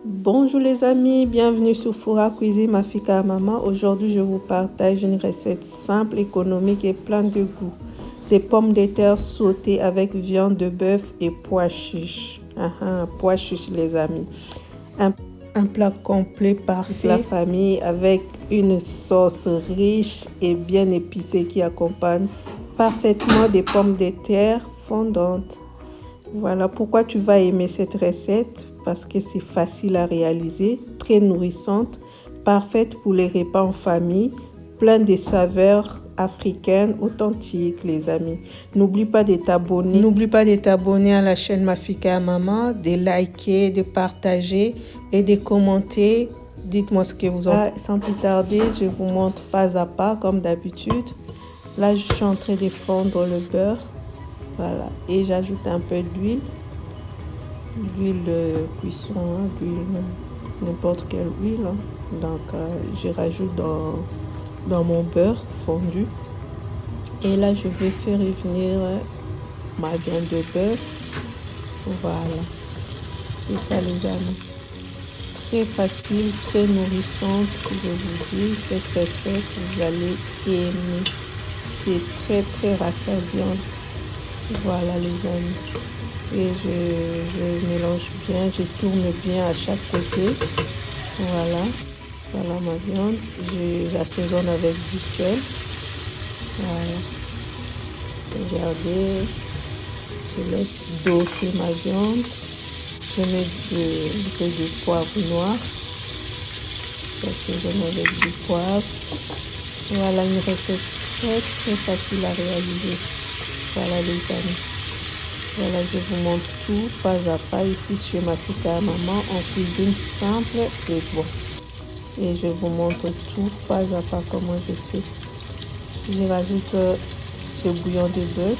Bonjour les amis, bienvenue sur Foura Cuisine Mafika Maman. Aujourd'hui, je vous partage une recette simple, économique et pleine de goût. Des pommes de terre sautées avec viande de bœuf et pois chiches. Pois chiches les amis. Un plat complet parfait pour la famille avec une sauce riche et bien épicée qui accompagne parfaitement des pommes de terre fondantes. Voilà pourquoi tu vas aimer cette recette, parce que c'est facile à réaliser, très nourrissante, parfaite pour les repas en famille, plein de saveurs africaines authentiques les amis. N'oublie pas de t'abonner à la chaîne Mafika Maman, de liker, de partager et de commenter. Dites-moi ce que vous en pensez. Sans plus tarder, je vous montre pas à pas comme d'habitude. Là, je suis en train de fondre le beurre. Voilà, et j'ajoute un peu d'huile de cuisson, d'huile, n'importe quelle huile. Donc, je rajoute dans mon beurre fondu. Et là, je vais faire revenir ma viande de bœuf. Voilà, c'est ça les amis. Très facile, très nourrissante, je vous dis. Cette recette, vous allez aimer. C'est très rassasiante. Voilà les amis, et je mélange bien, je tourne bien à chaque côté. Voilà ma viande, j'assaisonne avec du sel. Voilà, regardez, je laisse dorer ma viande, je mets un peu de poivre noir, j'assaisonne avec du poivre. Voilà une recette très facile à réaliser. Voilà les amis, voilà je vous montre tout pas à pas ici chez Mafika Maman en cuisine simple et bon. Et je vous montre tout pas à pas comment je fais. Je rajoute le bouillon de bœuf,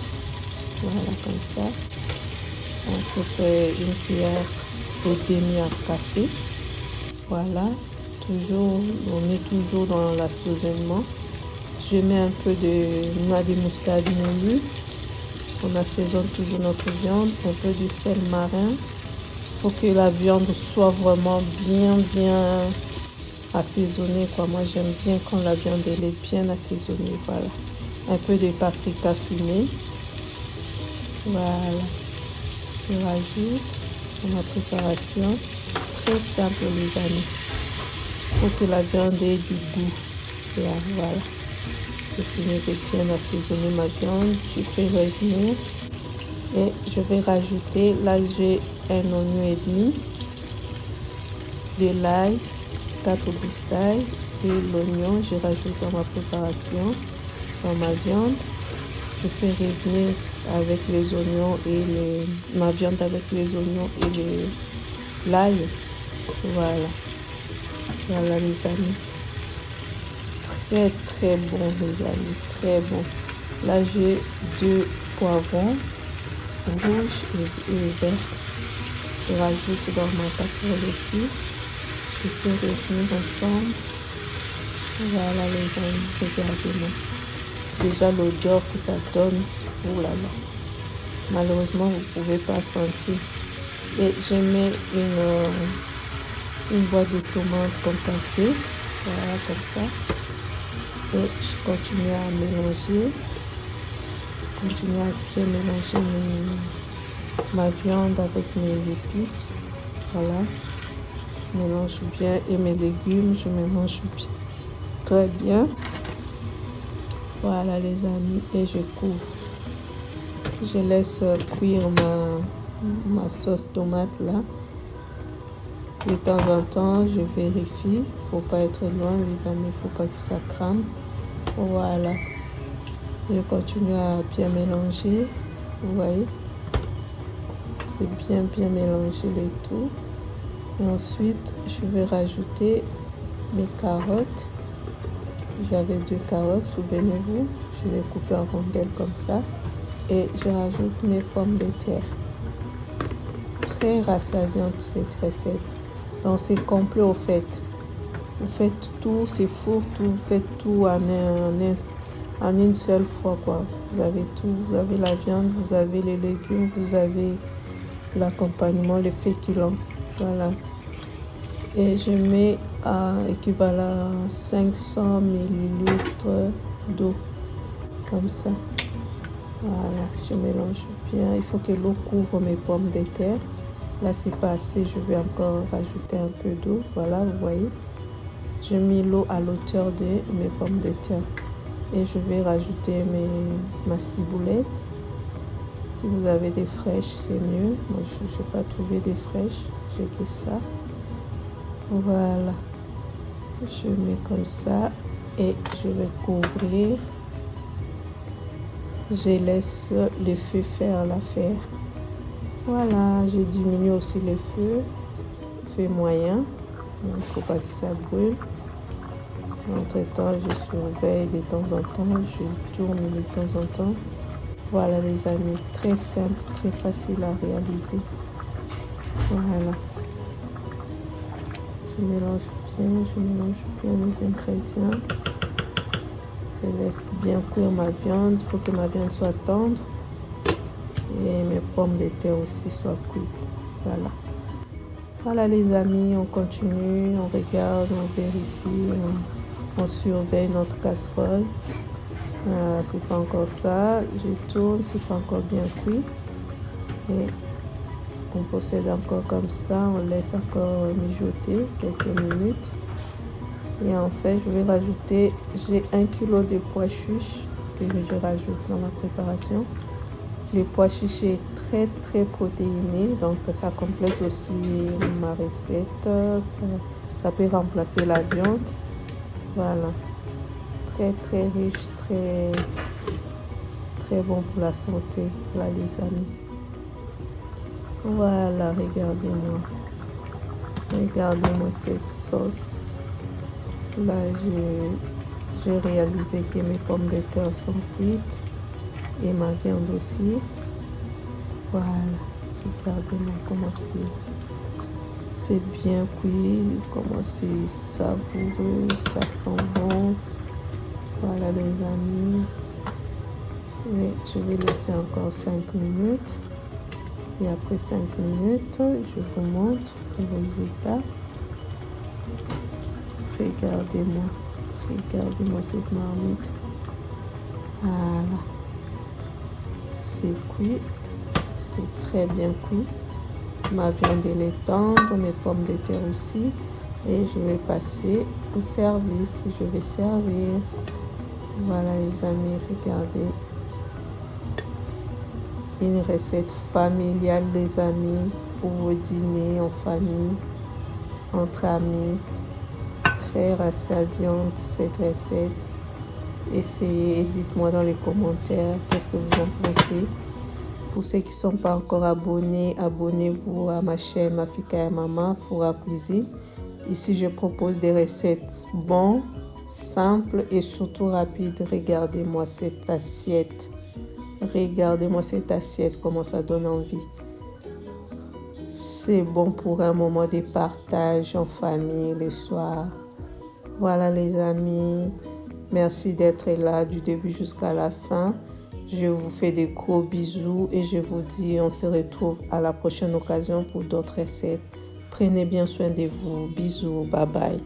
voilà comme ça. On fait une cuillère et demie à café. Voilà, on est toujours dans l'assaisonnement. Je mets un peu de noix de muscade moulue. On assaisonne toujours notre viande, un peu de sel marin. Il faut que la viande soit vraiment bien assaisonnée, quoi. Moi, j'aime bien quand la viande elle est bien assaisonnée. Voilà. Un peu de paprika fumée. Voilà. Je rajoute dans ma préparation. Très simple, les amis. Il faut que la viande ait du goût. Là, voilà. Je finis de bien assaisonner ma viande, je fais revenir et je vais rajouter, là j'ai un oignon et demi, de l'ail, 4 gousses d'ail et l'oignon, je rajoute dans ma préparation, dans ma viande. Je fais revenir avec les oignons et ma viande avec les oignons et l'ail. Voilà, voilà les amis. Très bon les amis, très bon. Là j'ai 2 poivrons rouges et verts. Je rajoute dans ma casserole aussi. Je fais revenir ensemble. Voilà les amis, regardez-moi. Déjà l'odeur que ça donne, oh là là. Malheureusement vous ne pouvez pas sentir. Et je mets une boîte de tomates concassées. Voilà comme ça. Et je continue à mélanger, à bien mélanger ma viande avec mes épices. Voilà, je mélange bien et mes légumes, je mélange bien, très bien. Voilà les amis, et je couvre. Je laisse cuire ma sauce tomate là. De temps en temps, je vérifie. Faut pas être loin les amis, faut pas que ça crame. Voilà, je continue à bien mélanger, vous voyez, c'est bien mélangé le tout. Et ensuite, je vais rajouter mes carottes. J'avais 2 carottes, souvenez-vous, je les coupe en rondelles comme ça. Et je rajoute mes pommes de terre. Très rassasiante cette recette. Donc c'est complet au fait. Vous faites tout, c'est fourre tout, vous faites tout en une seule fois, quoi. Vous avez tout, vous avez la viande, vous avez les légumes, vous avez l'accompagnement, les féculents. Voilà. Et je mets équivalent 500 millilitres d'eau, comme ça. Voilà, je mélange bien. Il faut que l'eau couvre mes pommes de terre. Là, c'est pas assez, je vais encore rajouter un peu d'eau. Voilà, vous voyez. J'ai mis l'eau à l'auteur de mes pommes de terre. Et je vais rajouter ma ciboulette. Si vous avez des fraîches, c'est mieux. Moi, je n'ai pas trouvé des fraîches. J'ai que ça. Voilà. Je mets comme ça. Et je vais couvrir. Je laisse le feu faire l'affaire. Voilà. J'ai diminué aussi le feu. Feu moyen. Il ne faut pas que ça brûle. Entre-temps, je surveille de temps en temps. Je tourne de temps en temps. Voilà les amis, très simple, très facile à réaliser. Voilà. Je mélange bien mes ingrédients. Je laisse bien cuire ma viande. Il faut que ma viande soit tendre. Et mes pommes de terre aussi soient cuites. Voilà. Voilà les amis, on continue, on regarde, on vérifie, on surveille notre casserole. C'est pas encore ça, je tourne, c'est pas encore bien cuit. Et on procède encore comme ça, on laisse encore mijoter quelques minutes. Et en fait, je vais rajouter, j'ai 1 kg de pois chiches que je rajoute dans ma préparation. Le pois chiche est très très protéiné, donc ça complète aussi ma recette. Ça peut remplacer la viande. Voilà. Très très riche, très bon pour la santé, là les amis. Voilà, regardez-moi cette sauce. Là, j'ai réalisé que mes pommes de terre sont cuites et ma viande aussi. Voilà, regardez-moi comment c'est bien cuit, comment c'est savoureux, ça sent bon. Voilà les amis. Et je vais laisser encore 5 minutes. Et après 5 minutes, je vous montre le résultat. Regardez-moi cette marmite. Voilà. C'est cuit. C'est très bien cuit. Ma viande elle est tendre, mes pommes de terre aussi. Et je vais passer au service. Je vais servir. Voilà les amis, regardez. Une recette familiale les amis, pour vos dîners en famille, entre amis. Très rassasiante cette recette. Essayez et dites-moi dans les commentaires qu'est-ce que vous en pensez. Pour ceux qui ne sont pas encore abonnés, abonnez-vous à ma chaîne Mafika et Maman Fura Cuisine. Ici, je propose des recettes bonnes, simples et surtout rapides. Regardez-moi cette assiette. Regardez-moi cette assiette, comment ça donne envie. C'est bon pour un moment de partage en famille les soirs. Voilà les amis. Merci d'être là du début jusqu'à la fin. Je vous fais des gros bisous et je vous dis on se retrouve à la prochaine occasion pour d'autres recettes. Prenez bien soin de vous. Bisous. Bye bye.